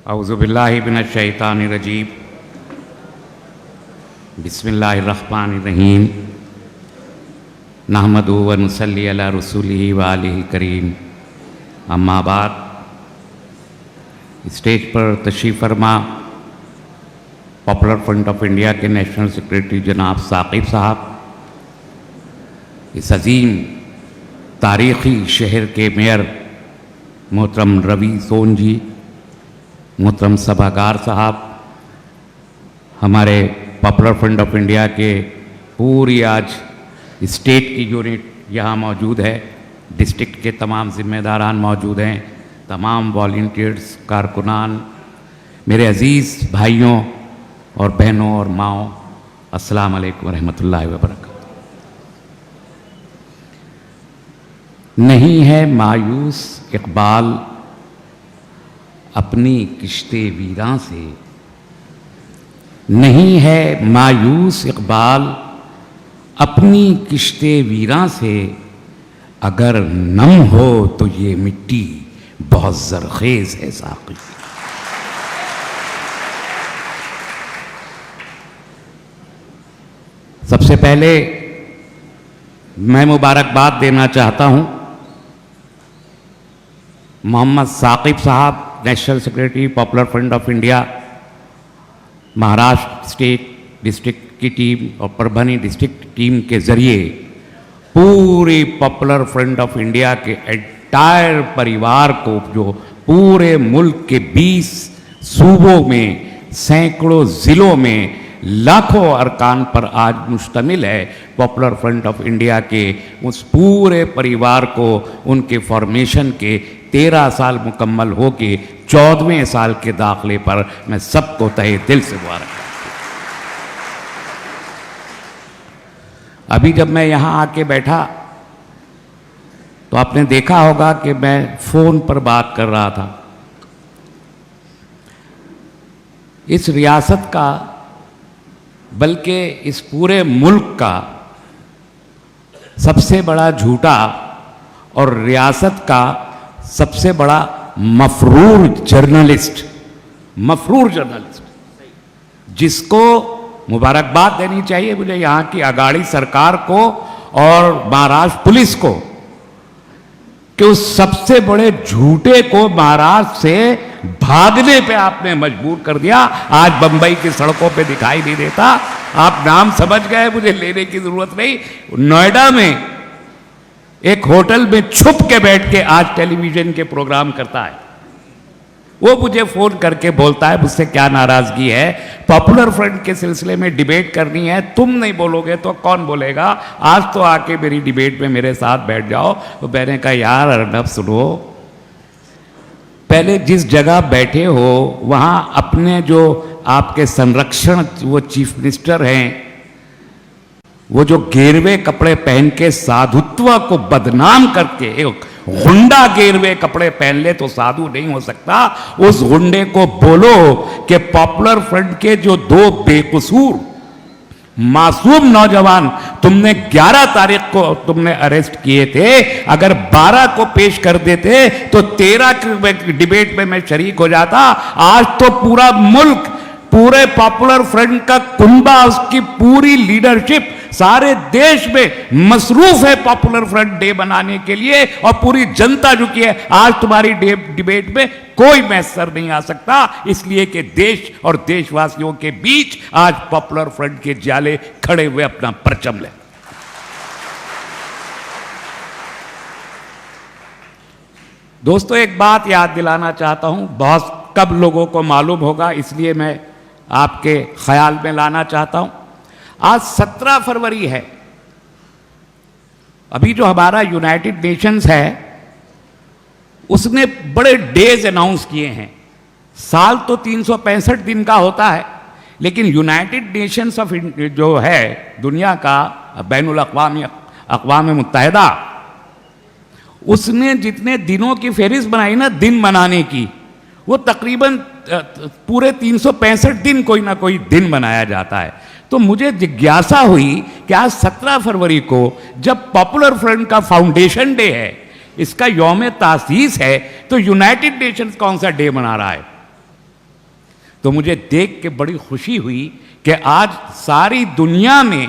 औज़ुबिल्लाहि मिनश्शैतानिर्रजीम बिस्मिल्लाहिर्रहमानिर्रहीम नहमदुहु व नुसल्ली अला रसूलिहि व आलिहिल करीम अम्मा बाद। स्टेज पर तशरीफ़ फरमा पॉपुलर फ्रंट ऑफ इंडिया के नेशनल सेक्रेटरी जनाब साकिब साहब, इस अजीम तारीख़ी शहर के मेयर मोहतरम रवि सोन जी, मोहतरम सभागार साहब, हमारे पॉपुलर फ्रंट ऑफ इंडिया के पूरी आज स्टेट की यूनिट यहाँ मौजूद है, डिस्ट्रिक्ट के तमाम ज़िम्मेदारान मौजूद हैं, तमाम वॉलंटियर्स, कारकुनान, मेरे अज़ीज़ भाइयों और बहनों और माओं, अस्सलाम वालेकुम रहमतुल्लाहि व बरकातहू। नहीं है मायूस इकबाल अपनी किश्ते वीरां से, नहीं है मायूस इकबाल अपनी किश्ते वीरां से, अगर नम हो तो ये मिट्टी बहुत ज़रख़ेज़ है साक़ी। सबसे पहले मैं मुबारकबाद देना चाहता हूं मोहम्मद साकिब साहब, national secretary popular front of India, Maharashtra state district की टीम और परभनी डिस्ट्रिक्ट टीम के ज़रिए पूरी पॉपुलर फ्रंट ऑफ इंडिया के एंटायर परिवार को, जो पूरे मुल्क के 20 सूबों में, सैकड़ों ज़िलों में, लाखों अरकान पर आज मुश्तमिल है, पॉपुलर फ्रंट ऑफ इंडिया के उस पूरे परिवार को उनके फॉर्मेशन के 13 साल मुकम्मल हो के 14वें साल के दाखिले पर मैं सबको तहे दिल से मुबारक। अभी जब मैं यहाँ आके बैठा तो आपने देखा होगा कि मैं फ़ोन पर बात कर रहा था। इस रियासत का, बल्कि इस पूरे मुल्क का सबसे बड़ा झूठा और रियासत का सबसे बड़ा मफरूर जर्नलिस्ट, जिसको मुबारकबाद देनी चाहिए मुझे यहाँ की अगाड़ी सरकार को और महाराष्ट्र पुलिस को, कि उस सबसे बड़े झूठे को महाराष्ट्र से भागने पे आपने मजबूर कर दिया। आज बंबई की सड़कों पे दिखाई नहीं देता, आप नाम समझ गए, मुझे लेने की जरूरत नहीं। नोएडा में एक होटल में छुप के बैठ के आज टेलीविजन के प्रोग्राम करता है। वो मुझे फोन करके बोलता है मुझसे क्या नाराजगी है, पॉपुलर फ्रंट के सिलसिले में डिबेट करनी है, तुम नहीं बोलोगे तो कौन बोलेगा, आज तो आके मेरी डिबेट में मेरे साथ बैठ जाओ। तो मैंने कहा यार अर्नब सुनो, पहले जिस जगह बैठे हो वहां अपने जो आपके संरक्षण, वो चीफ मिनिस्टर हैं, वो जो गेरवे कपड़े पहन के साधुत्व को बदनाम करके, एक गुंडा गेरवे कपड़े पहन ले तो साधु नहीं हो सकता, उस गुंडे को बोलो कि पॉपुलर फ्रंट के जो 2 बेकसूर मासूम नौजवान तुमने 11 तारीख को तुमने अरेस्ट किए थे, अगर 12 को पेश कर देते तो 13 की डिबेट में मैं शरीक हो जाता। आज तो पूरा मुल्क, पूरे पॉपुलर फ्रंट का कुंबा, उसकी पूरी लीडरशिप सारे देश में मसरूफ है पॉपुलर फ्रंट डे बनाने के लिए, और पूरी जनता झुकी है। आज तुम्हारी डिबेट में कोई मैसर नहीं आ सकता, इसलिए कि देश और देशवासियों के बीच आज पॉपुलर फ्रंट के जाले खड़े हुए अपना परचम ले। दोस्तों, एक बात याद दिलाना चाहता हूं, बहुत कम लोगों को मालूम होगा, इसलिए मैं आपके ख्याल में लाना चाहता हूं। आज 17 फरवरी है। अभी जो हमारा यूनाइटेड नेशंस है उसने बड़े डेज अनाउंस किए हैं। साल तो 365 दिन का होता है, लेकिन यूनाइटेड नेशंस ऑफ जो है दुनिया का बैनुल अक़वाम मुत्तहिदा, उसने जितने दिनों की फहरिस्त बनाई ना दिन मनाने की, वो तकरीबन पूरे 365 दिन कोई ना कोई दिन मनाया जाता है। तो मुझे जिज्ञासा हुई कि आज 17 फरवरी को जब पॉपुलर फ्रंट का फाउंडेशन डे है, इसका यौम तासीस है, तो यूनाइटेड नेशंस कौन सा डे मना रहा है? तो मुझे देख के बड़ी खुशी हुई कि आज सारी दुनिया में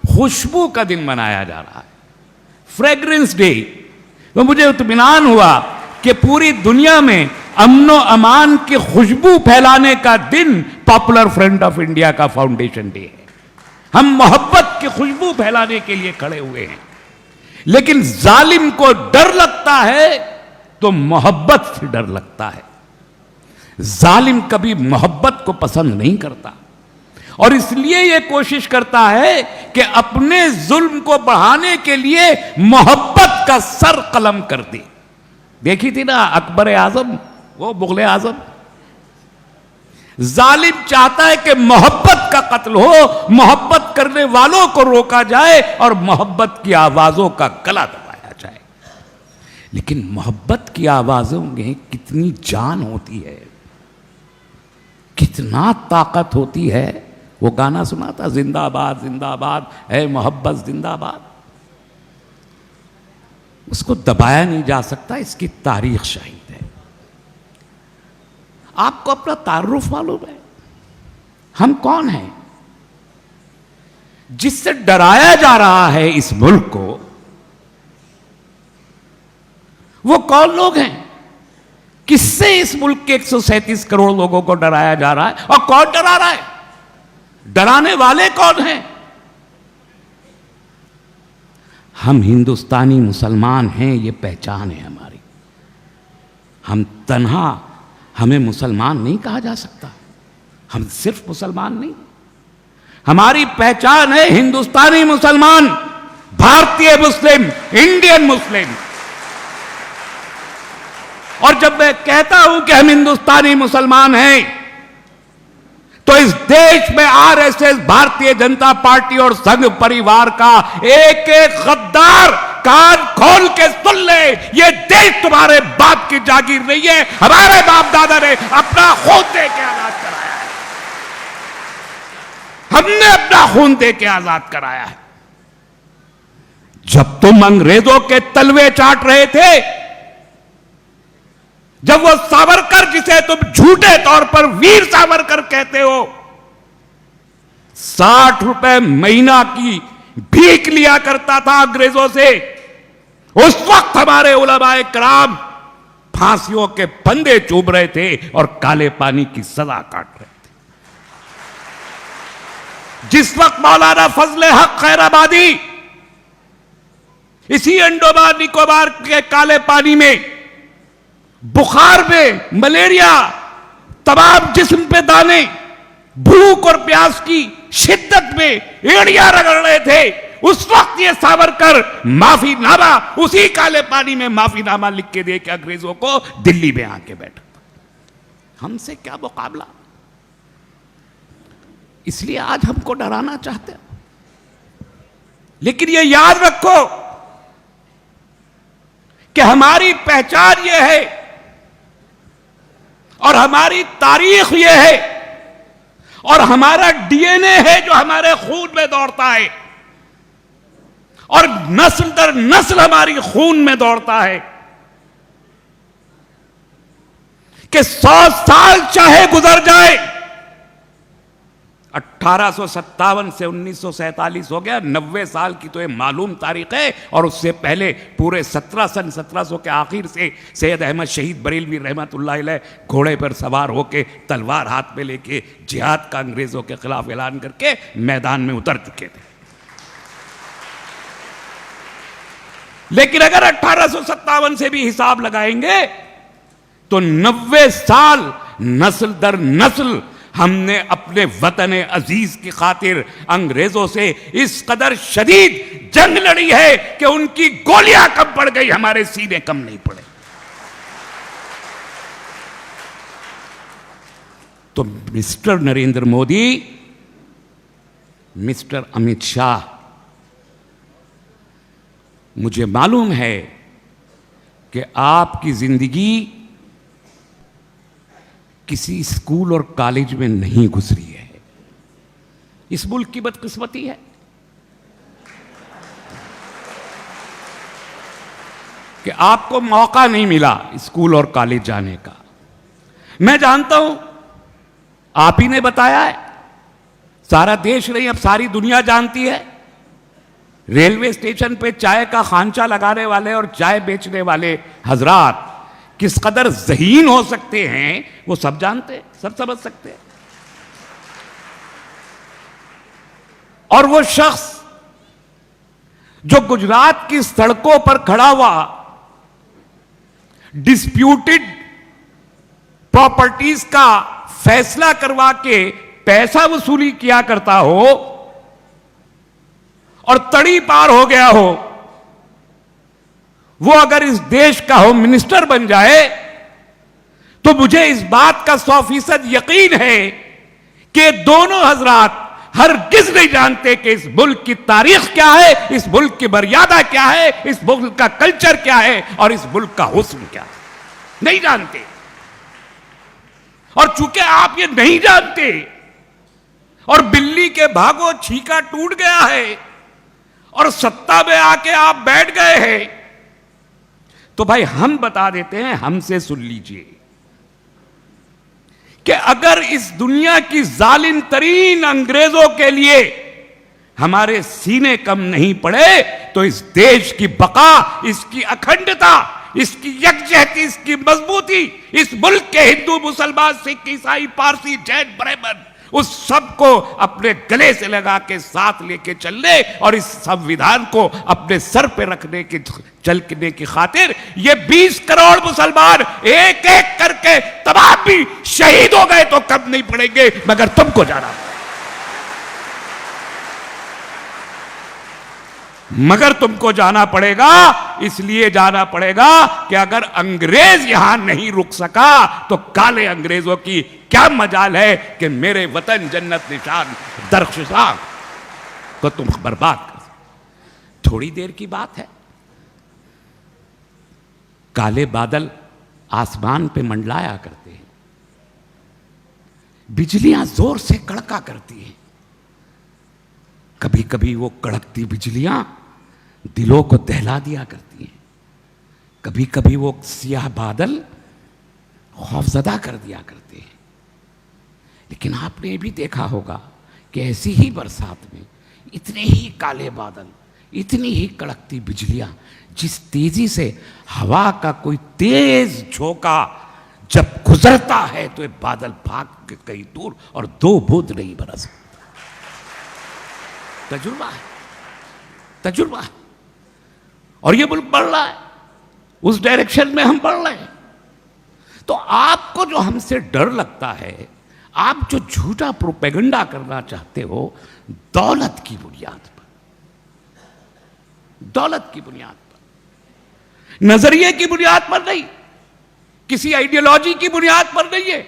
खुशबू का दिन मनाया जा रहा है, फ्रेग्रेंस डे। तो मुझे इत्मीनान हुआ कि पूरी दुनिया में अमनो अमान की खुशबू फैलाने का दिन पॉपुलर फ्रंट ऑफ इंडिया का फाउंडेशन डे है। हम मोहब्बत की खुशबू फैलाने के लिए खड़े हुए हैं। लेकिन जालिम को डर लगता है तो मोहब्बत से डर लगता है। जालिम कभी मोहब्बत को पसंद नहीं करता और इसलिए यह कोशिश करता है कि अपने जुल्म को बढ़ाने के लिए मोहब्बत का सर कलम कर दे। देखी थी ना अकबर आजम, वो मुगले आजम। जालिम चाहता है कि मोहब्बत का कत्ल हो, मोहब्बत करने वालों को रोका जाए और मोहब्बत की आवाजों का गला दबाया जाए। लेकिन मोहब्बत की आवाजों में कितनी जान होती है, कितना ताकत होती है। वो गाना सुना था, जिंदाबाद जिंदाबाद है मोहब्बत जिंदाबाद। उसको दबाया नहीं जा सकता, इसकी तारीख शाहिद है। आपको अपना तारुफ मालूम है, हम कौन हैं? जिससे डराया जा रहा है इस मुल्क को, वो कौन लोग हैं? किससे इस मुल्क के 137 करोड़ लोगों को डराया जा रहा है और कौन डरा रहा है? डराने वाले कौन हैं? हम हिंदुस्तानी मुसलमान हैं, ये पहचान है हमारी। हम तन्हा, हमें मुसलमान नहीं कहा जा सकता। हम सिर्फ मुसलमान नहीं, हमारी पहचान है हिंदुस्तानी मुसलमान, भारतीय मुस्लिम, इंडियन मुस्लिम। और जब मैं कहता हूं कि हम हिंदुस्तानी मुसलमान हैं, तो इस देश में आरएसएस, भारतीय जनता पार्टी और संघ परिवार का एक एक गद्दार कान खोल के सुन ले, ये देश तुम्हारे बाप की जागीर नहीं है। हमारे बाप दादा ने अपना खून दे के आजाद कराया है, हमने अपना खून दे के आजाद कराया है। जब तुम अंग्रेजों के तलवे चाट रहे थे, जब वो सावरकर, जिसे तुम झूठे तौर पर वीर सावरकर कहते हो, 60 रुपए महीना की भीख लिया करता था अंग्रेजों से, उस वक्त हमारे उलमाए कराम फांसियों के फंदे चूम रहे थे और काले पानी की सजा काट रहे थे। जिस वक्त मौलाना फजले हक खैराबादी इसी अंडोमान निकोबार के काले पानी में बुखार में, मलेरिया, तमाम जिस्म पे दाने, भूख और प्यास की शिद्दत में एड़ियां रगड़ रहे थे, उस वक्त ये सावरकर माफीनामा, उसी काले पानी में माफीनामा लिख के दे के अंग्रेजों को दिल्ली में आके बैठा। हमसे क्या मुकाबला? इसलिए आज हमको डराना चाहते हैं। लेकिन ये याद रखो कि हमारी पहचान ये है और हमारी तारीख ये है और हमारा डीएनए है जो हमारे खून में दौड़ता है और नस्ल दर नस्ल हमारी खून में दौड़ता है कि 100 साल चाहे गुजर जाए, 1857 से 1947 हो गया, 90 साल की तो ये मालूम तारीख है। और उससे पहले पूरे 1700 के आखिर से सैयद अहमद शहीद बरेलवी रहमतुल्लाह अलैह घोड़े पर सवार होके, तलवार हाथ में लेके जिहाद का अंग्रेजों के खिलाफ ऐलान करके मैदान में उतर चुके थे। लेकिन अगर 1857 से भी हिसाब लगाएंगे तो 90 साल नस्ल दर नस्ल हमने अपने वतन अजीज की खातिर अंग्रेजों से इस कदर शदीद जंग लड़ी है कि उनकी गोलियां कम पड़ गई, हमारे सीने कम नहीं पड़े। तो मिस्टर नरेंद्र मोदी, मिस्टर अमित शाह, मुझे मालूम है कि आपकी जिंदगी किसी स्कूल और कॉलेज में नहीं गुजरी है। इस मुल्क की बदकिस्मती है कि आपको मौका नहीं मिला स्कूल और कॉलेज जाने का। मैं जानता हूं आप ही ने बताया है, सारा देश नहीं अब सारी दुनिया जानती है। रेलवे स्टेशन पे चाय का खांचा लगाने वाले और चाय बेचने वाले हजरात किस कदर ज़हीन हो सकते हैं वो सब जानते हैं, सब समझ सकते हैं। और वो शख्स जो गुजरात की सड़कों पर खड़ा हुआ डिस्प्यूटेड प्रॉपर्टीज का फैसला करवा के पैसा वसूली किया करता हो और तड़ी पार हो गया हो, वो अगर इस देश का होम मिनिस्टर बन जाए तो मुझे इस बात का 100% यकीन है कि दोनों हजरात हरगिज नहीं जानते कि इस मुल्क की तारीख क्या है, इस मुल्क की मर्यादा क्या है, इस मुल्क का कल्चर क्या है और इस मुल्क का हुस्न क्या है, नहीं जानते। और चूंकि आप ये नहीं जानते और बिल्ली के भागो छीका टूट गया है और सत्ता में आके आप बैठ गए हैं, तो भाई हम बता देते हैं, हमसे सुन लीजिए कि अगर इस दुनिया की जालिम तरीन अंग्रेजों के लिए हमारे सीने कम नहीं पड़े तो इस देश की बका, इसकी अखंडता, इसकी यकजहती, इसकी मजबूती, इस मुल्क के हिंदू मुसलमान सिख ईसाई पारसी जैन ब्राह्मण उस सब को अपने गले से लगा के साथ लेके चलने और इस संविधान को अपने सर पे रखने की चलने की खातिर ये 20 करोड़ मुसलमान एक एक करके तमाम भी शहीद हो गए तो कम नहीं पड़ेंगे, मगर तुमको जाना मगर तुमको जाना पड़ेगा। इसलिए जाना पड़ेगा कि अगर अंग्रेज यहां नहीं रुक सका तो काले अंग्रेजों की क्या मजाल है कि मेरे वतन जन्नत निशान दरख्शा को तुम बर्बाद कर। थोड़ी देर की बात है, काले बादल आसमान पे मंडलाया करते हैं, बिजलियां जोर से कड़का करती हैं, कभी कभी वो कड़कती बिजलियां दिलों को दहला दिया करती हैं, कभी कभी वो सियाह बादल खौफजदा कर दिया करते हैं। लेकिन आपने ये भी देखा होगा कि ऐसी ही बरसात में इतने ही काले बादल, इतनी ही कड़कती बिजलियां, जिस तेजी से हवा का कोई तेज झोंका जब गुजरता है तो ये बादल भाग के कहीं दूर और 2 बूंद नहीं बरस। तजुर्बा है, तजुर्बा है। और ये मुल्क बढ़ रहा है, उस डायरेक्शन में हम बढ़ रहे हैं। तो आपको जो हमसे डर लगता है, आप जो झूठा प्रोपेगेंडा करना चाहते हो दौलत की बुनियाद पर, दौलत की बुनियाद पर, नजरिए की बुनियाद पर नहीं, किसी आइडियोलॉजी की बुनियाद पर नहीं है,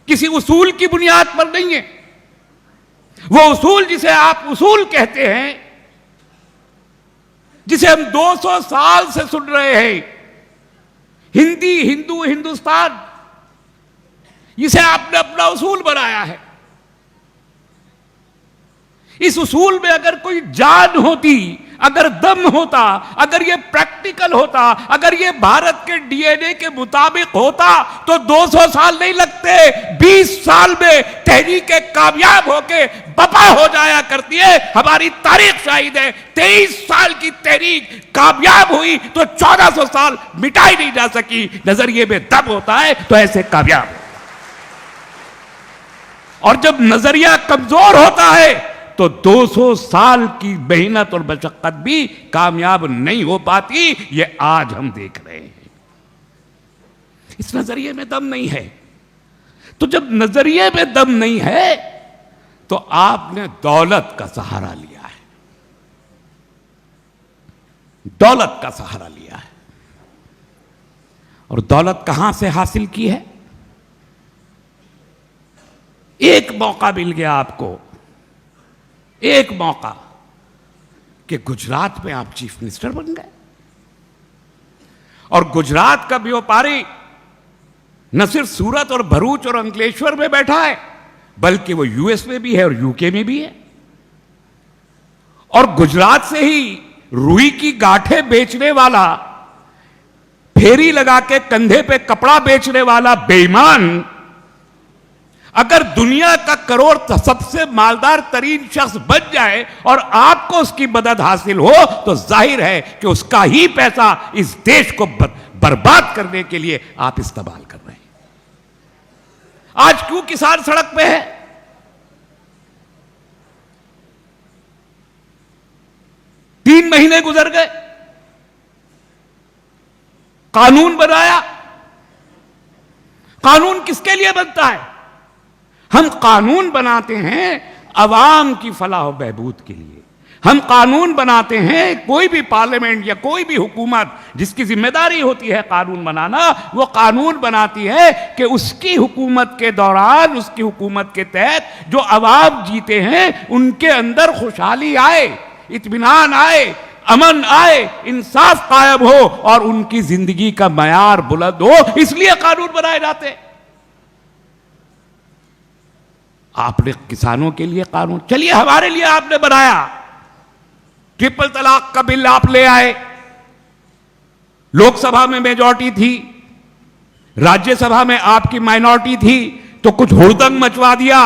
किसी उसूल की बुनियाद पर नहीं है। वो उसूल जिसे आप उसूल कहते हैं, जिसे हम 200 साल से सुन रहे हैं, हिंदी, हिंदू, हिंदुस्तान, इसे आपने अपना उसूल बनाया है। इस उसूल में अगर कोई जान होती, अगर दम होता, अगर ये प्रैक्टिकल होता, अगर ये भारत के डीएनए के मुताबिक होता तो 200 साल नहीं लगते, 20 साल में तहरीकें कामयाब होके बपा हो जाया करती है। हमारी तारीख शाहिद है, 23 साल की तहरीक कामयाब हुई तो 1400 साल मिटाई नहीं जा सकी। नजरिए में दम होता है तो ऐसे कामयाब है, और जब नजरिया कमजोर होता है तो 200 साल की मेहनत और मशक्कत भी कामयाब नहीं हो पाती। ये आज हम देख रहे हैं। इस नजरिए में दम नहीं है। तो जब नजरिए में दम नहीं है तो आपने दौलत का सहारा लिया है, दौलत का सहारा लिया है। और दौलत कहां से हासिल की है? एक मौका मिल गया आपको, एक मौका कि गुजरात में आप चीफ मिनिस्टर बन गए। और गुजरात का व्यापारी न सिर्फ सूरत और भरूच और अंकलेश्वर में बैठा है, बल्कि वो यूएस में भी है और यूके में भी है। और गुजरात से ही रुई की गांठें बेचने वाला, फेरी लगा के कंधे पे कपड़ा बेचने वाला बेईमान अगर दुनिया का करोड़ सबसे मालदार तरीन शख्स बन जाए और आपको उसकी मदद हासिल हो, तो जाहिर है कि उसका ही पैसा इस देश को बर्बाद करने के लिए आप इस्तेमाल कर रहे हैं। आज क्यों किसान सड़क पे है? तीन महीने गुजर गए, कानून बनाया। कानून किसके लिए बनता है? हम कानून बनाते हैं अवाम की फलाह बहबूद के लिए। हम कानून बनाते हैं, कोई भी पार्लियामेंट या कोई भी हुकूमत जिसकी जिम्मेदारी होती है कानून बनाना, वो कानून बनाती है कि उसकी हुकूमत के दौरान, उसकी हुकूमत के तहत जो अवाम जीते हैं उनके अंदर खुशहाली आए, इत्मीनान आए, अमन आए, इंसाफ कायम हो और उनकी जिंदगी का मयार बुलंद हो, इसलिए कानून बनाए जाते हैं। आपने किसानों के लिए कानून, चलिए हमारे लिए आपने बनाया, ट्रिपल तलाक का बिल आप ले आए, लोकसभा में मेजॉरिटी थी, राज्यसभा में आपकी माइनॉरिटी थी, तो कुछ हुड़दंग मचवा दिया,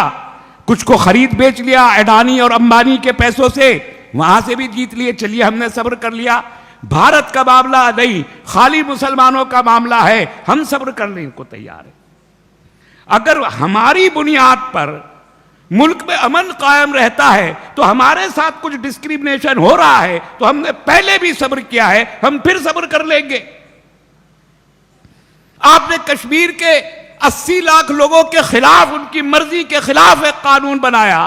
कुछ को खरीद बेच लिया अडानी और अंबानी के पैसों से, वहां से भी जीत लिए, चलिए हमने सब्र कर लिया। भारत का मामला नहीं, खाली मुसलमानों का मामला है, हम सब्र करने को तैयार है। अगर हमारी बुनियाद पर मुल्क में अमन कायम रहता है, तो हमारे साथ कुछ डिस्क्रिमिनेशन हो रहा है, तो हमने पहले भी सब्र किया है, हम फिर सब्र कर लेंगे। आपने कश्मीर के 80 लाख लोगों के खिलाफ, उनकी मर्जी के खिलाफ एक कानून बनाया।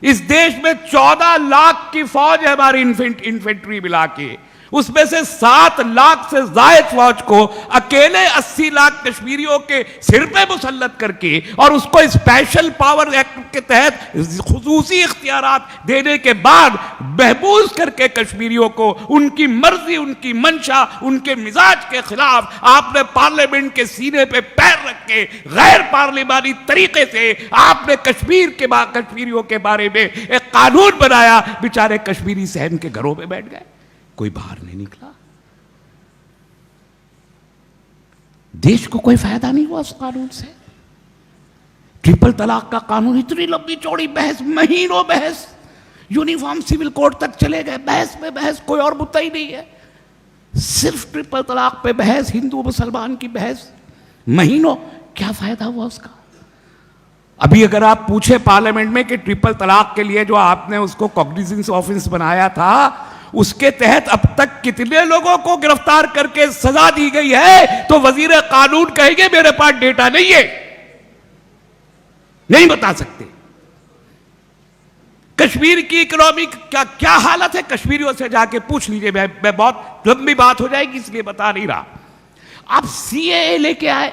इस देश में 14 लाख की फौज है हमारी इन्फेंट्री मिला के, उसमें से 7 लाख से जायद फौज को अकेले 80 लाख कश्मीरियों के सिर पे मुसल्लत करके और उसको स्पेशल पावर एक्ट के तहत खुसूसी इख्तियारात देने के बाद महबूस करके कश्मीरियों को उनकी मर्जी, उनकी मंशा, उनके मिजाज के खिलाफ आपने पार्लियामेंट के सीने पे पैर रख के गैर पार्लियामानी तरीके से आपने कश्मीरियों के बारे में एक कानून बनाया। बेचारे कश्मीरी सहन के घरों में बैठ गए, कोई बाहर नहीं निकला। देश को कोई फायदा नहीं हुआ उस कानून से। ट्रिपल तलाक का कानून, इतनी लंबी चौड़ी बहस, महीनों बहस, यूनिफॉर्म सिविल कोड तक चले गए, बहस में बहस, कोई और मुद्दा ही नहीं है, सिर्फ ट्रिपल तलाक पे बहस, हिंदू मुसलमान की बहस, महीनों। क्या फायदा हुआ उसका? अभी अगर आप पूछे पार्लियामेंट में कि ट्रिपल तलाक के लिए जो आपने उसको कॉग्निजेंस ऑफिस बनाया था, उसके तहत अब तक कितने लोगों को गिरफ्तार करके सजा दी गई है, तो वजीर कानून कहेंगे मेरे पास डेटा नहीं है, नहीं बता सकते। कश्मीर की इकोनॉमी का क्या हालत है, कश्मीरियों से जाके पूछ लीजिए। मैं बहुत लंबी बात हो जाएगी इसलिए बता नहीं रहा। आप सीएए लेके आए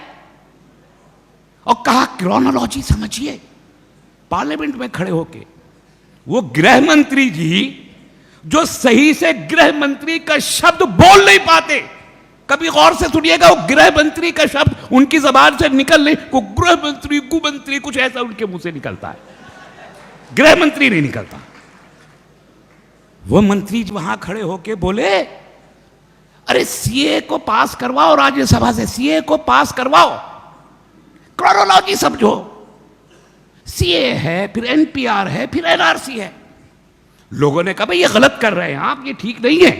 और कहा क्रोनोलॉजी समझिए, पार्लियामेंट में खड़े होके। वो गृह मंत्री जी जो सही से गृह मंत्री का शब्द बोल नहीं पाते, कभी गौर से सुनिएगा, वो गृह मंत्री का शब्द उनकी जबान से निकल नहीं, वो गृह मंत्री, गु मंत्री, कुछ ऐसा उनके मुंह से निकलता है, गृह मंत्री नहीं निकलता। वो मंत्री वहां खड़े होके बोले, अरे सीए को पास करवाओ, राज्यसभा से सीए को पास करवाओ, क्रोनोलॉजी समझो, सीए है, फिर एनपीआर है, फिर एनआरसी है। लोगों ने कहा भाई ये गलत कर रहे हैं आप, ये ठीक नहीं है।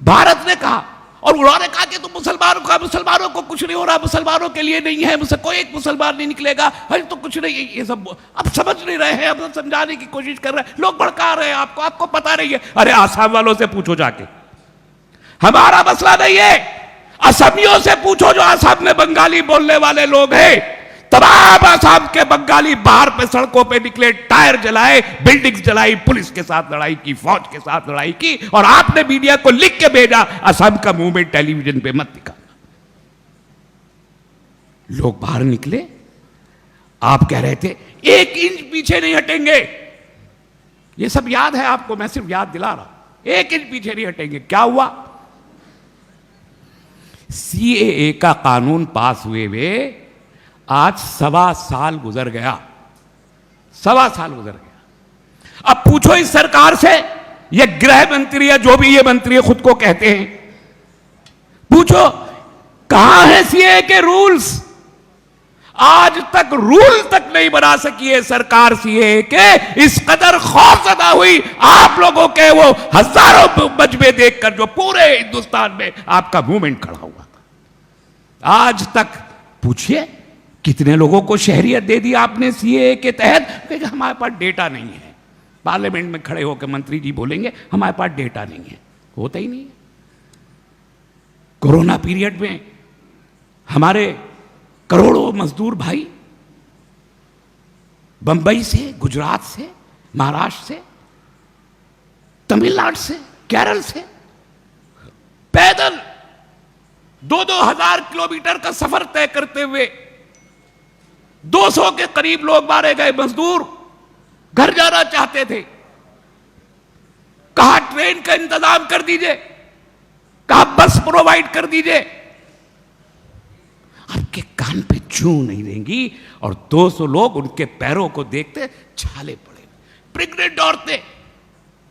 भारत ने कहा, और उन्होंने कहा कि तुम मुसलमानों को कुछ नहीं हो रहा, मुसलमानों के लिए नहीं है, मुझसे कोई एक मुसलमान नहीं निकलेगा, अरे तो कुछ नहीं, ये सब अब समझ नहीं रहे हैं, अब समझाने की कोशिश कर रहे हैं, लोग भड़का रहे हैं आपको पता नहीं है। अरे आसाम वालों से पूछो जाके, हमारा मसला नहीं है, असमियों से पूछो जो आसाम में बंगाली बोलने वाले लोग हैं। तमाम आसाम के बंगाली बाहर पे सड़कों पे निकले, टायर जलाए, बिल्डिंग्स जलाई, पुलिस के साथ लड़ाई की, फौज के साथ लड़ाई की, और आपने मीडिया को लिख के भेजा असम का मूवमेंट टेलीविजन पे मत दिखाना। लोग बाहर निकले, आप कह रहे थे 1 इंच पीछे नहीं हटेंगे, ये सब याद है आपको, मैं सिर्फ याद दिला रहा हूं, 1 इंच पीछे नहीं हटेंगे। क्या हुआ? सीएए का कानून पास हुए आज 1.25 साल गुजर गया, 1.25 साल गुजर गया। अब पूछो इस सरकार से, ये गृह मंत्री या जो भी ये मंत्री खुद को कहते हैं, पूछो कहां है सीएए के रूल्स? आज तक रूल तक नहीं बना सकी है सरकार सीए के। इस कदर खौफजदा हुई आप लोगों के वो हजारों मजबे देखकर जो पूरे हिंदुस्तान में आपका मूवमेंट खड़ा हुआ था। आज तक पूछिए कितने लोगों को शहरियत दे दी आपने सीए के तहत, क्योंकि हमारे पास डेटा नहीं है। पार्लियामेंट में खड़े होकर मंत्री जी बोलेंगे हमारे पास डेटा नहीं है, होता ही नहीं है। कोरोना पीरियड में हमारे करोड़ों मजदूर भाई बंबई से, गुजरात से, महाराष्ट्र से, तमिलनाडु से, केरल से पैदल 2-2 हजार किलोमीटर का सफर तय करते हुए 200 के करीब लोग मारे गए। मजदूर घर जाना चाहते थे, कहा ट्रेन का इंतजाम कर दीजिए, कहा बस प्रोवाइड कर दीजिए। आपके कान पे चू नहीं देंगी और 200 लोग उनके पैरों को देखते छाले पड़े। प्रेग्नेंट औरतें,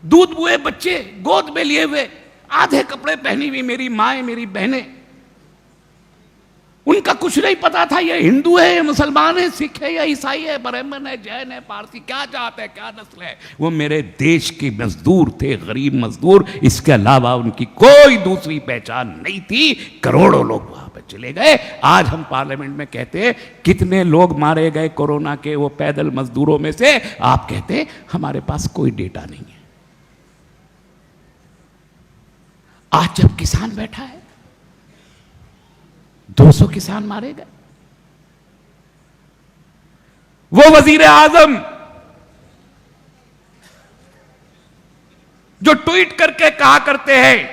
दूध बुए बच्चे गोद में लिए हुए, आधे कपड़े पहनी हुई मेरी माएं, मेरी बहनें, उनका कुछ नहीं पता था ये हिंदू है, ये मुसलमान है, सिख है या ईसाई है, ब्राह्मण है, जैन है, पारसी, क्या जात है, क्या नस्ल है। वो मेरे देश के मजदूर थे, गरीब मजदूर। इसके अलावा उनकी कोई दूसरी पहचान नहीं थी। करोड़ों लोग वहां पर चले गए। आज हम पार्लियामेंट में कहते हैं कितने लोग मारे गए कोरोना के वो पैदल मजदूरों में से, आप कहते हैं हमारे पास कोई डेटा नहीं है। आज जब किसान बैठा है, 200 किसान मारे गए। वो वजीर आजम जो ट्वीट करके कहा करते हैं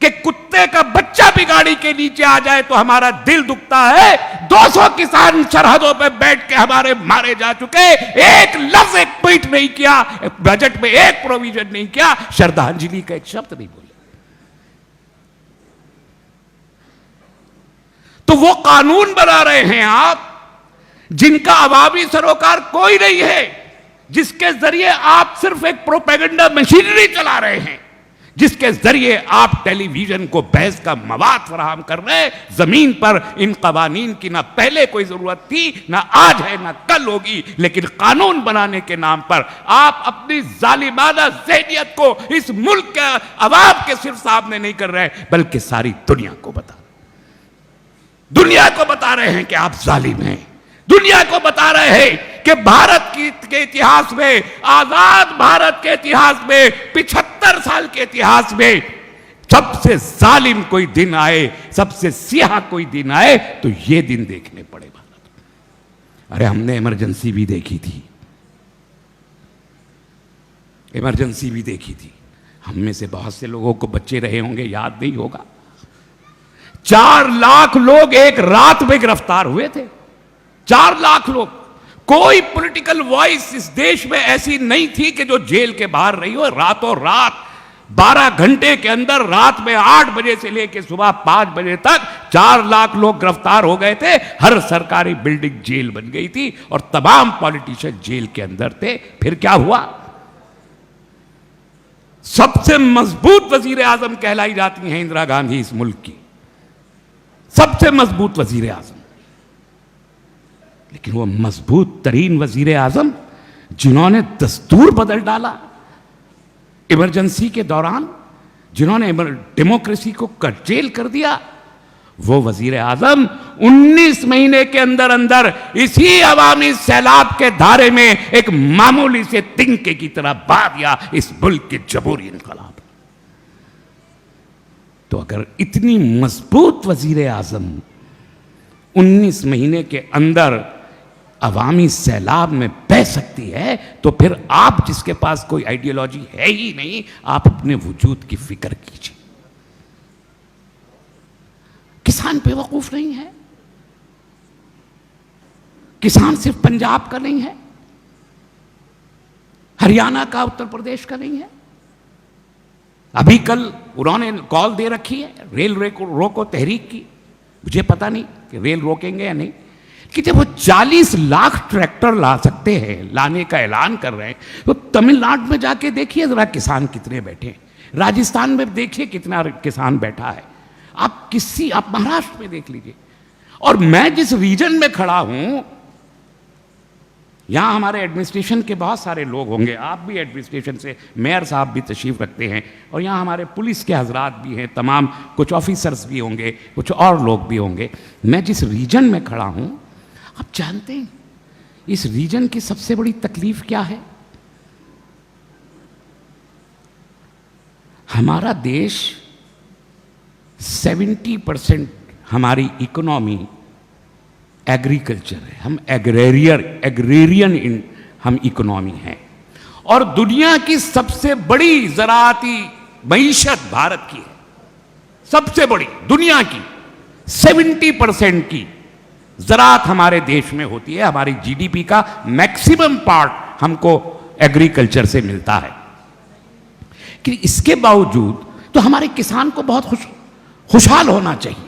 कि कुत्ते का बच्चा भी गाड़ी के नीचे आ जाए तो हमारा दिल दुखता है, 200 किसान सरहदों पे बैठ के हमारे मारे जा चुके, एक लफ्ज एक ट्वीट नहीं किया, बजट में एक प्रोविजन नहीं किया, श्रद्धांजलि का एक शब्द नहीं बोले। तो वो कानून बना रहे हैं आप जिनका अवामी सरोकार कोई नहीं है, जिसके जरिए आप सिर्फ एक प्रोपेगेंडा मशीनरी चला रहे हैं, जिसके जरिए आप टेलीविजन को बहस का मवाद फराहम कर रहे हैं। जमीन पर इन कवानीन की ना पहले कोई जरूरत थी, ना आज है, ना कल होगी, लेकिन कानून बनाने के नाम पर आप अपनी जालिमाना ज़हनियत को इस मुल्क के अवाम के सिर्फ सामने नहीं कर रहे, बल्कि सारी दुनिया को बता रहे हैं कि आप जालिम हैं। दुनिया को बता रहे हैं कि भारत के इतिहास में, आजाद भारत के इतिहास में, 75 साल के इतिहास में सबसे जालिम कोई दिन आए, सबसे सियाह कोई दिन आए तो ये दिन देखने पड़े भारत। अरे हमने इमरजेंसी भी देखी थी, इमरजेंसी भी देखी थी। हम में से बहुत से लोगों को बच्चे रहे होंगे, याद नहीं होगा। 4 लाख लोग एक रात में गिरफ्तार हुए थे। 4 लाख लोग। कोई पॉलिटिकल वॉइस इस देश में ऐसी नहीं थी कि जो जेल के बाहर रही हो। रातों रात 12 घंटे के अंदर रात में 8 बजे से लेकर सुबह 5 बजे तक 4 लाख लोग गिरफ्तार हो गए थे। हर सरकारी बिल्डिंग जेल बन गई थी और तमाम पॉलिटिशियन जेल के अंदर थे। फिर क्या हुआ? सबसे मजबूत वजीर आजम कहलाई जाती हैं इंदिरा गांधी इस मुल्क की, सबसे मजबूत वजीर आजम। लेकिन वो मजबूत तरीन वजीर आजम जिन्होंने दस्तूर बदल डाला इमरजेंसी के दौरान, जिन्होंने डेमोक्रेसी को कर्जेल कर दिया, वो वजीर आजम 19 महीने के अंदर अंदर इसी अवामी सैलाब के धारे में एक मामूली से तिनके की तरह बहा दिया इस मुल्क के जमहूरी इनकलाब। तो अगर इतनी मजबूत वजीर आजम 19 महीने के अंदर अवामी सैलाब में बह सकती है, तो फिर आप जिसके पास कोई आइडियोलॉजी है ही नहीं, आप अपने वजूद की फिक्र कीजिए। किसान बेवकूफ नहीं है। किसान सिर्फ पंजाब का नहीं है, हरियाणा का, उत्तर प्रदेश का नहीं है। अभी कल उन्होंने कॉल दे रखी है रेल रोको तहरीक की। मुझे पता नहीं कि रेल रोकेंगे या नहीं, कि जब वो 40 लाख ट्रैक्टर ला सकते हैं, लाने का ऐलान कर रहे हैं, तो तमिलनाडु में जाके देखिए जरा किसान कितने बैठे हैं, राजस्थान में देखिए कितना किसान बैठा है, आप महाराष्ट्र में देख लीजिए, और मैं जिस रीजन में खड़ा हूं, यहां हमारे एडमिनिस्ट्रेशन के बहुत सारे लोग होंगे, आप भी एडमिनिस्ट्रेशन से, मेयर साहब भी तशरीफ रखते हैं, और यहां हमारे पुलिस के हजरात भी हैं, तमाम कुछ ऑफिसर्स भी होंगे, कुछ और लोग भी होंगे। मैं जिस रीजन में खड़ा हूं, आप जानते हैं इस रीजन की सबसे बड़ी तकलीफ क्या है? हमारा देश 70% हमारी इकोनॉमी एग्रीकल्चर है। हम एग्रेरियन हम इकोनॉमी हैं, और दुनिया की सबसे बड़ी ज़राअती मईशत भारत की है, सबसे बड़ी दुनिया की 70% की ज़राअत हमारे देश में होती है। हमारी जीडीपी का मैक्सिमम पार्ट हमको एग्रीकल्चर से मिलता है। कि इसके बावजूद तो हमारे किसान को बहुत खुशहाल होना चाहिए।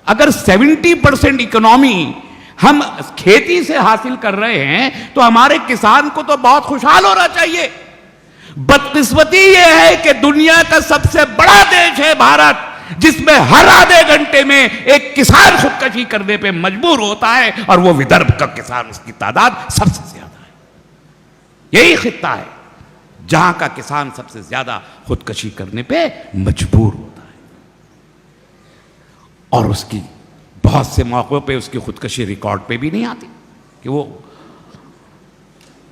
अगर 70% इकोनॉमी हम खेती से हासिल कर रहे हैं तो हमारे किसान को तो बहुत खुशहाल होना चाहिए। बदकिस्मती यह है कि दुनिया का सबसे बड़ा देश है भारत, जिसमें हर आधे घंटे में एक किसान खुदकशी करने पे मजबूर होता है, और वो विदर्भ का किसान, उसकी तादाद सबसे ज्यादा है। यही खित्ता है जहां का किसान सबसे ज्यादा खुदकशी करने पे मजबूर होता है, और उसकी बहुत से मौकों पे उसकी खुदकशी रिकॉर्ड पे भी नहीं आती कि वो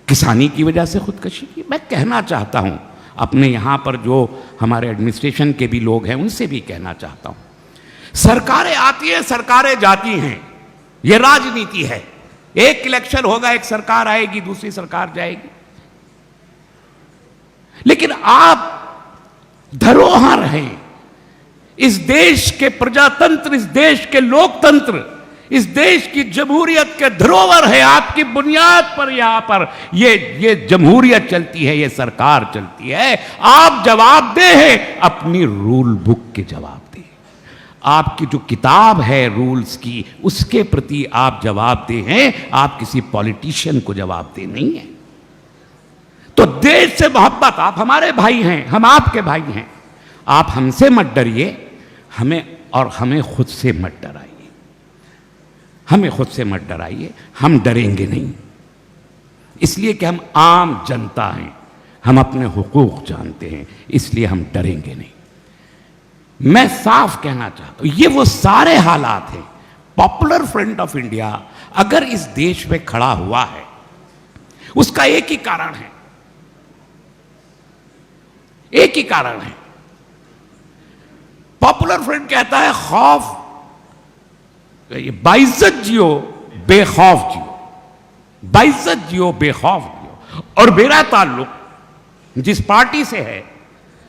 किसानी की वजह से खुदकशी की। मैं कहना चाहता हूं, अपने यहां पर जो हमारे एडमिनिस्ट्रेशन के भी लोग हैं उनसे भी कहना चाहता हूं, सरकारें आती हैं, सरकारें जाती हैं, यह राजनीति है। एक इलेक्शन होगा, एक सरकार आएगी, दूसरी सरकार जाएगी, लेकिन आप धरोहर हैं इस देश के प्रजातंत्र, इस देश के लोकतंत्र, इस देश की जमहूरियत के धरोहर है। आपकी बुनियाद पर यहां पर ये जमहूरियत चलती है, ये सरकार चलती है। आप जवाबदेह हैं अपनी रूल बुक के जवाबदेह। आपकी जो किताब है रूल्स की, उसके प्रति आप जवाबदेह हैं, आप किसी पॉलिटिशियन को जवाबदेह नहीं है। तो देश से मोहब्बत, आप हमारे भाई हैं, हम आपके भाई हैं, आप हमसे मत डरिए, हमें खुद से मत डराइए, हमें खुद से मत डराइए। हम डरेंगे नहीं, इसलिए कि हम आम जनता हैं, हम अपने हुकूक जानते हैं, इसलिए हम डरेंगे नहीं। मैं साफ कहना चाहता हूं, ये वो सारे हालात हैं। पॉपुलर फ्रंट ऑफ इंडिया अगर इस देश में खड़ा हुआ है, उसका एक ही कारण है, एक ही कारण है। पॉपुलर फ्रंट कहता है खौफ, बाइज्जत जियो बेखौफ जियो, बाइज्जत जियो बेखौफ जियो। और मेरा ताल्लुक जिस पार्टी से है,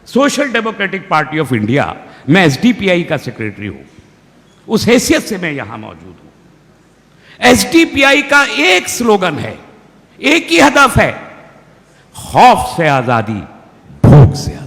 social democratic party of India, मैं एसडीपीआई का सेक्रेटरी हूं, उस हैसियत से मैं यहां मौजूद हूं। एसडीपीआई का एक स्लोगन है, एक ही हदफ है, खौफ से आजादी, भूख से आजादी।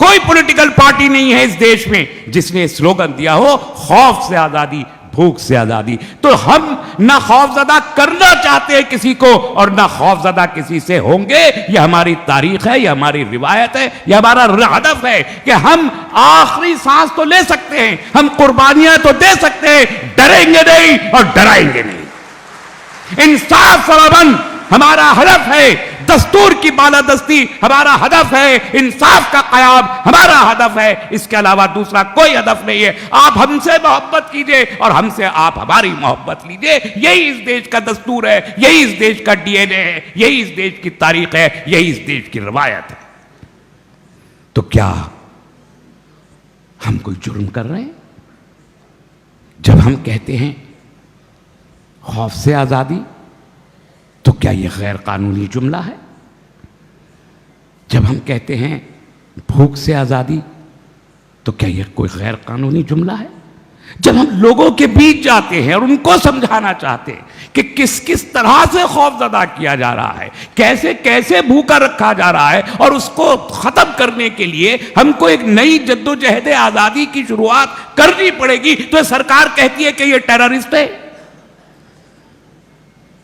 कोई पॉलिटिकल पार्टी नहीं है इस देश में जिसने स्लोगन दिया हो खौफ से आजादी, भूख से आजादी। तो हम ना खौफजदा करना चाहते हैं किसी को, और ना खौफजदा किसी से होंगे। यह हमारी तारीख है, यह हमारी रिवायत है, यह हमारा हदफ है कि हम आखिरी सांस तो ले सकते हैं, हम कुर्बानियां तो दे सकते हैं, डरेंगे नहीं और डराएंगे नहीं। इंसाफ और अमन हमारा हदफ है, दस्तूर की बालादस्ती हमारा हदफ है, इंसाफ का क़याम हमारा हदफ है। इसके अलावा दूसरा कोई हदफ नहीं है। आप हमसे मोहब्बत कीजिए और हमसे आप हमारी मोहब्बत लीजिए। यही इस देश का दस्तूर है, यही इस देश का डीएनए है, यही इस देश की तारीख है, यही इस देश की रवायत है। तो क्या हम कोई जुर्म कर रहे हैं जब हम कहते हैं खौफ से आजादी? तो क्या यह गैर कानूनी जुमला है? जब हम कहते हैं भूख से आजादी, तो क्या यह कोई गैर कानूनी जुमला है? जब हम लोगों के बीच जाते हैं और उनको समझाना चाहते हैं कि किस किस तरह से खौफजदा किया जा रहा है, कैसे कैसे भूखा रखा जा रहा है, और उसको खत्म करने के लिए हमको एक नई जद्दोजहद आजादी की शुरुआत करनी पड़ेगी, तो सरकार कहती है कि यह टेररिस्ट है,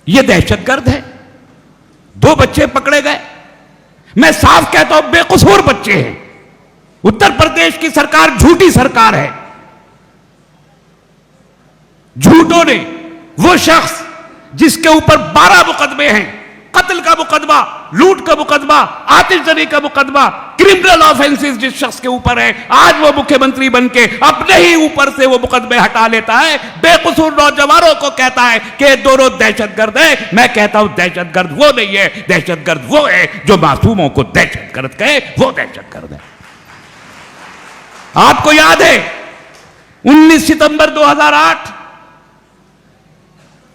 यह दहशतगर्द है। 2 बच्चे पकड़े गए, मैं साफ कहता हूं बेकसूर बच्चे हैं। उत्तर प्रदेश की सरकार झूठी सरकार है। झूठों ने, वो शख्स जिसके ऊपर 12 मुकदमे हैं, कत्ल का मुकदमा, लूट का मुकदमा, आतिशबाजी का मुकदमा, क्रिमिनल ऑफेंसेस जिस शख्स के ऊपर है, आज वो मुख्यमंत्री बनके अपने ही ऊपर से वो मुकदमे हटा लेता है, बेकसूर नौजवानों को कहता है कि दोनों दहशतगर्द है। मैं कहता हूं दहशतगर्द वो नहीं है, दहशतगर्द वो है जो मासूमों को दहशतगर्द कहे, वो दहशतगर्द है। आपको याद है 19 सितंबर 2008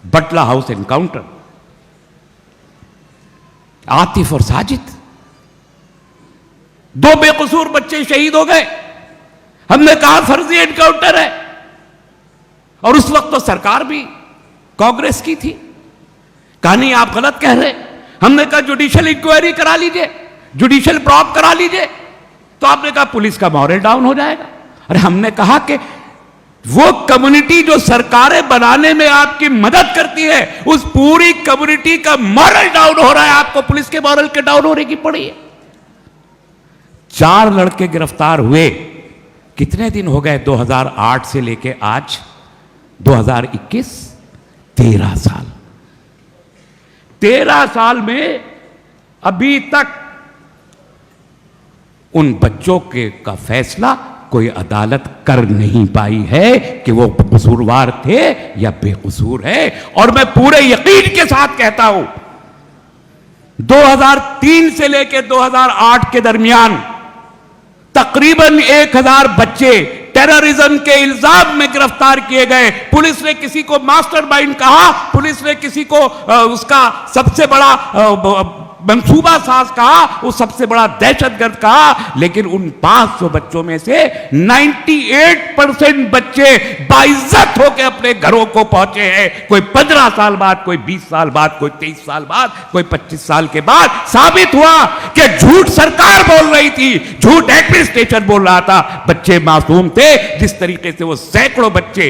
बटला हाउस एनकाउंटर, आतिफ और साजिद, 2 बेकसूर बच्चे शहीद हो गए। हमने कहा फर्जी एनकाउंटर है, और उस वक्त तो सरकार भी कांग्रेस की थी। कहा नहीं आप गलत कह रहे। हमने कहा जुडिशियल इंक्वायरी करा लीजिए, जुडिशियल प्रॉब करा लीजिए। तो आपने कहा पुलिस का मॉरल डाउन हो जाएगा। अरे हमने कहा कि वो कम्युनिटी जो सरकारें बनाने में आपकी मदद करती है, उस पूरी कम्युनिटी का मॉरल डाउन हो रहा है, आपको पुलिस के मॉरल के डाउन होने की पड़ी है। 4 लड़के गिरफ्तार हुए। कितने दिन हो गए 2008 से लेके आज 2021? 13 साल। 13 साल में अभी तक उन बच्चों का फैसला कोई अदालत कर नहीं पाई है कि वो कसूरवार थे या बेकसूर है। और मैं पूरे यकीन के साथ कहता हूं 2003 से लेकर 2008 के दरमियान तकरीबन 1000 बच्चे टेररिज्म के इल्जाम में गिरफ्तार किए गए। पुलिस ने किसी को मास्टरमाइंड कहा, पुलिस ने किसी को उसका सबसे बड़ा मंसूबा साज कहा, वो सबसे बड़ा दहशतगर्द कहा। लेकिन उन 500 बच्चों में से 98% बच्चे बाइज्जत होकर अपने घरों को पहुंचे हैं। कोई 15 साल बाद, कोई 20 साल बाद, कोई 23 साल बाद, कोई 25 साल के बाद साबित हुआ कि झूठ सरकार बोल रही थी, झूठ एडमिनिस्ट्रेशन बोल रहा था। बच्चे मासूम थे। जिस तरीके से वो सैकड़ों बच्चे,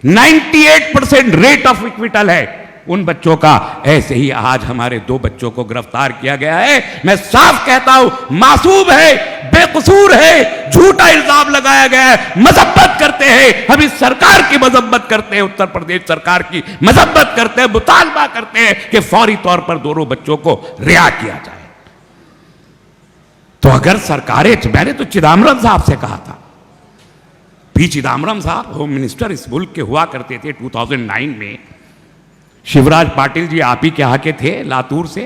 98% रेट ऑफ इक्विटल है उन बच्चों का, ऐसे ही आज हमारे 2 बच्चों को गिरफ्तार किया गया है। मैं साफ कहता हूं मासूम है, बेकसूर है, झूठा इल्जाम लगाया गया है। मजम्मत करते हैं, हम इस सरकार की मजम्मत करते हैं, उत्तर प्रदेश सरकार की मजम्मत करते हैं, मुतालबा करते हैं कि फौरी तौर पर दोनों बच्चों को रिहा किया जाए। तो अगर सरकारें, मैंने तो चिदम्बरम साहब से कहा था, पी चिदम्बरम साहब होम मिनिस्टर इस मुल्क के हुआ करते थे 2009 में। शिवराज पाटिल जी आप ही के यहाँ के थे, लातूर से।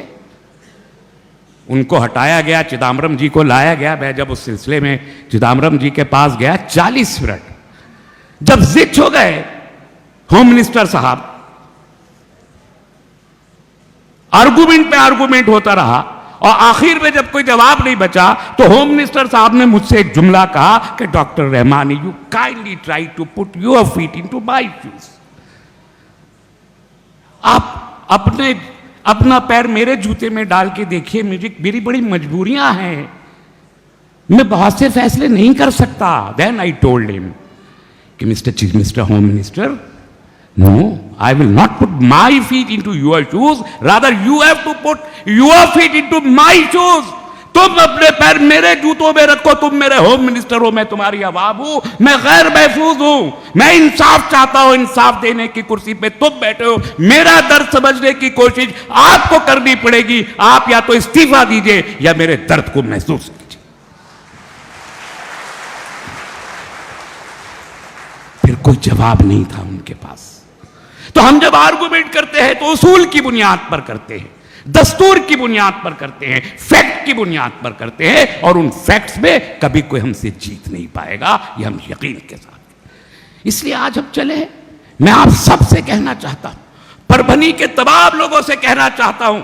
उनको हटाया गया, चिदम्बरम जी को लाया गया। मैं जब उस सिलसिले में चिदम्बरम जी के पास गया, 40 मिनट जब जिद हो गए होम मिनिस्टर साहब, आर्गुमेंट पे आर्गुमेंट होता रहा, और आखिर में जब कोई जवाब नहीं बचा तो होम मिनिस्टर साहब ने मुझसे एक जुमला कहा कि doctor Rahmani, you kindly try to put your feet into my shoes. आप अपना पैर मेरे जूते में डाल के देखिए, मेरी बड़ी मजबूरियां हैं, मैं बहुत से फैसले नहीं कर सकता। देन आई टोल्ड हिम कि mister home minister, no, I will not put my feet into your shoes, rather you have to put your feet into my shoes. तुम अपने पैर मेरे जूतों में रखो, तुम मेरे होम मिनिस्टर हो, मैं तुम्हारी अवाम हूं, मैं गैर महफूज हूं, मैं इंसाफ चाहता हूं, इंसाफ देने की कुर्सी पे तुम बैठे हो। मेरा दर्द समझने की कोशिश आपको करनी पड़ेगी। आप या तो इस्तीफा दीजिए या मेरे दर्द को महसूस कीजिए। फिर कोई जवाब नहीं था उनके पास। तो हम जब आर्गुमेंट करते हैं तो उसूल की बुनियाद पर करते हैं, दस्तूर की बुनियाद पर करते हैं, फैक्ट की बुनियाद पर करते हैं, और उन फैक्ट्स में कभी कोई हमसे जीत नहीं पाएगा, ये हम यकीन के साथ। इसलिए आज हम चले हैं। मैं आप सबसे कहना चाहता हूं, परभनी के तमाम लोगों से कहना चाहता हूं,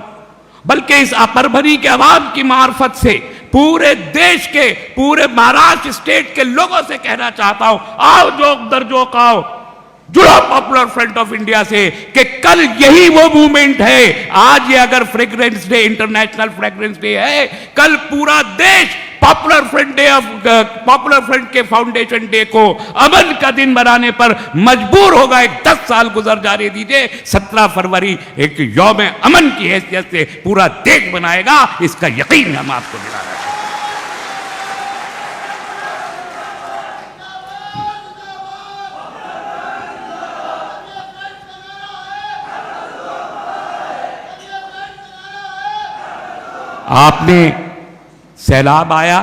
बल्कि इस परभनी के अवाम की मार्फत से पूरे देश के, पूरे महाराष्ट्र स्टेट के लोगों से कहना चाहता हूं, आओ जोक दर जोक आओ, जुड़ो पॉपुलर फ्रंट ऑफ इंडिया से, कि कल यही वो मूवमेंट है। आज ये अगर fragrance day, international fragrance day है, कल पूरा देश पॉपुलर फ्रंट के फाउंडेशन डे को अमन का दिन बनाने पर मजबूर होगा। एक 10 साल गुजर जाने दीजिए, 17 फरवरी एक यौम अमन की हैसियत से पूरा देश बनाएगा, इसका यकीन हम आपको दिला रहे हैं। आपने सैलाब आया,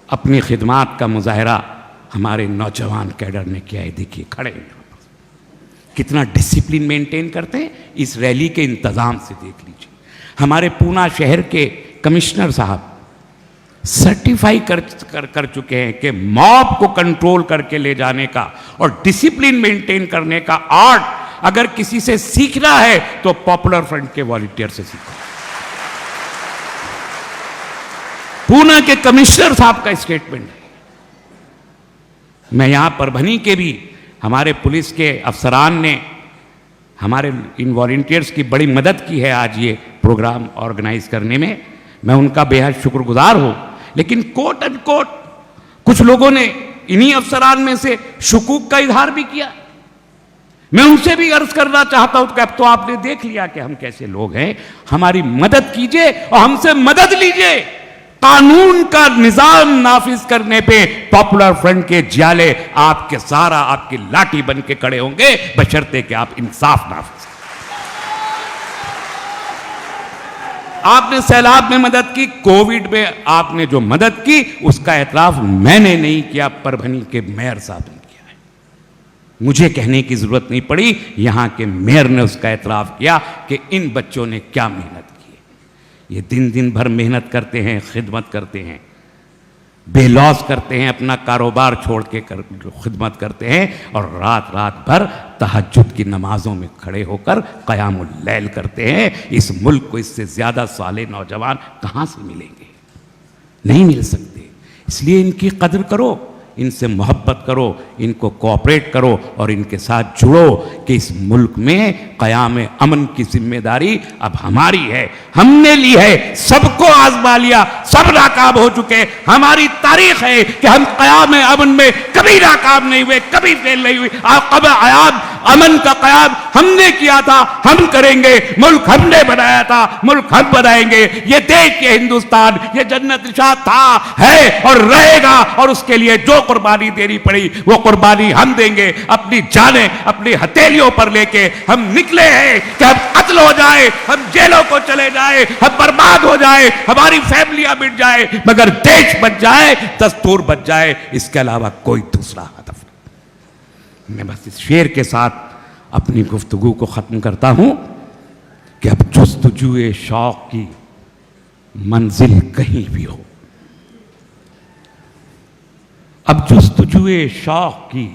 अपनी खिदमात का मुजाहरा हमारे नौजवान कैडर ने किया है। देखिए खड़े हैं, कितना डिसिप्लिन मेंटेन करते हैं, इस रैली के इंतजाम से देख लीजिए। हमारे पूना शहर के कमिश्नर साहब सर्टिफाई कर चुके हैं कि मॉब को कंट्रोल करके ले जाने का और डिसिप्लिन मेंटेन करने का आर्ट अगर किसी से सीखना है तो पॉपुलर फ्रंट के वॉलंटियर से सीखो। पूना के कमिश्नर साहब का स्टेटमेंट है। मैं यहां परभनी के भी हमारे पुलिस के अफसरान ने हमारे इन वॉलंटियर्स की बड़ी मदद की है आज ये प्रोग्राम ऑर्गेनाइज करने में, मैं उनका बेहद शुक्रगुजार हूं। लेकिन कोट एंड कोट कुछ लोगों ने इन्हीं अफसरान में से शुकूक का इजहार भी किया। मैं उनसे भी अर्ज करना चाहता हूं कि अब तो आपने देख लिया कि हम कैसे लोग हैं, हमारी मदद कीजिए और हमसे मदद लीजिए। कानून का निजाम नाफिज करने पे पॉपुलर फ्रंट के जियाले आपके सारा आपकी लाठी बन के खड़े होंगे, बशर्ते कि आप इंसाफ नाफिज। आपने सैलाब में मदद की, कोविड में आपने जो मदद की उसका एतराफ मैंने नहीं किया, परभनी के मेयर साहब ने किया है। मुझे कहने की जरूरत नहीं पड़ी, यहां के मेयर ने उसका एतराफ किया कि इन बच्चों ने क्या मेहनत की। ये दिन दिन भर मेहनत करते हैं, खिदमत करते हैं, बेलौस करते हैं, अपना कारोबार छोड़ के खिदमत करते हैं और रात रात भर तहज्जुद की नमाजों में खड़े होकर क़यामुल लैल करते हैं। इस मुल्क को इससे ज़्यादा साले नौजवान कहाँ से मिलेंगे? नहीं मिल सकते। इसलिए इनकी कदर करो, इनसे मोहब्बत करो, इनको कोऑपरेट करो और इनके साथ जुड़ो कि इस मुल्क में क़याम अमन की जिम्मेदारी अब हमारी है, हमने ली है। सबको आजमा लिया, सब नाकाम हो चुके। हमारी तारीख है कि हम क़याम अमन में कभी नाकाम नहीं हुए, कभी फेल नहीं हुए। अमन का क़याम हमने किया था, हम करेंगे। मुल्क हमने बनाया था, मुल्क हम बनाएंगे। ये देश, ये हिंदुस्तान, ये जन्नत निशान था, है और रहेगा। और उसके लिए जो कुर्बानी देनी पड़ी वो कुर्बानी हम देंगे। अपनी जानें अपनी हथेलियों पर लेके हम निकले हैं कि हम कत्ल हो जाए, हम जेलों को चले जाए, हम बर्बाद हो जाए, हमारी फैमिलियां मिट जाए, मगर देश बच जाए, दस्तूर बच जाए, इसके अलावा कोई दूसरा हदफ नहीं। मैं बस इस शेर के साथ अपनी गुफ्तगू को खत्म करता हूं कि अब जुस्तजुए शौक की मंजिल कहीं भी हो, अब जुस्तजुए शौक की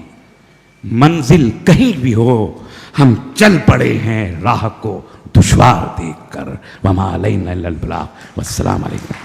मंजिल कहीं भी हो, हम चल पड़े हैं राह को दुश्वार देखकर। वमा अलैना इल्लल बलाग। वस्सलाम अलैकुम।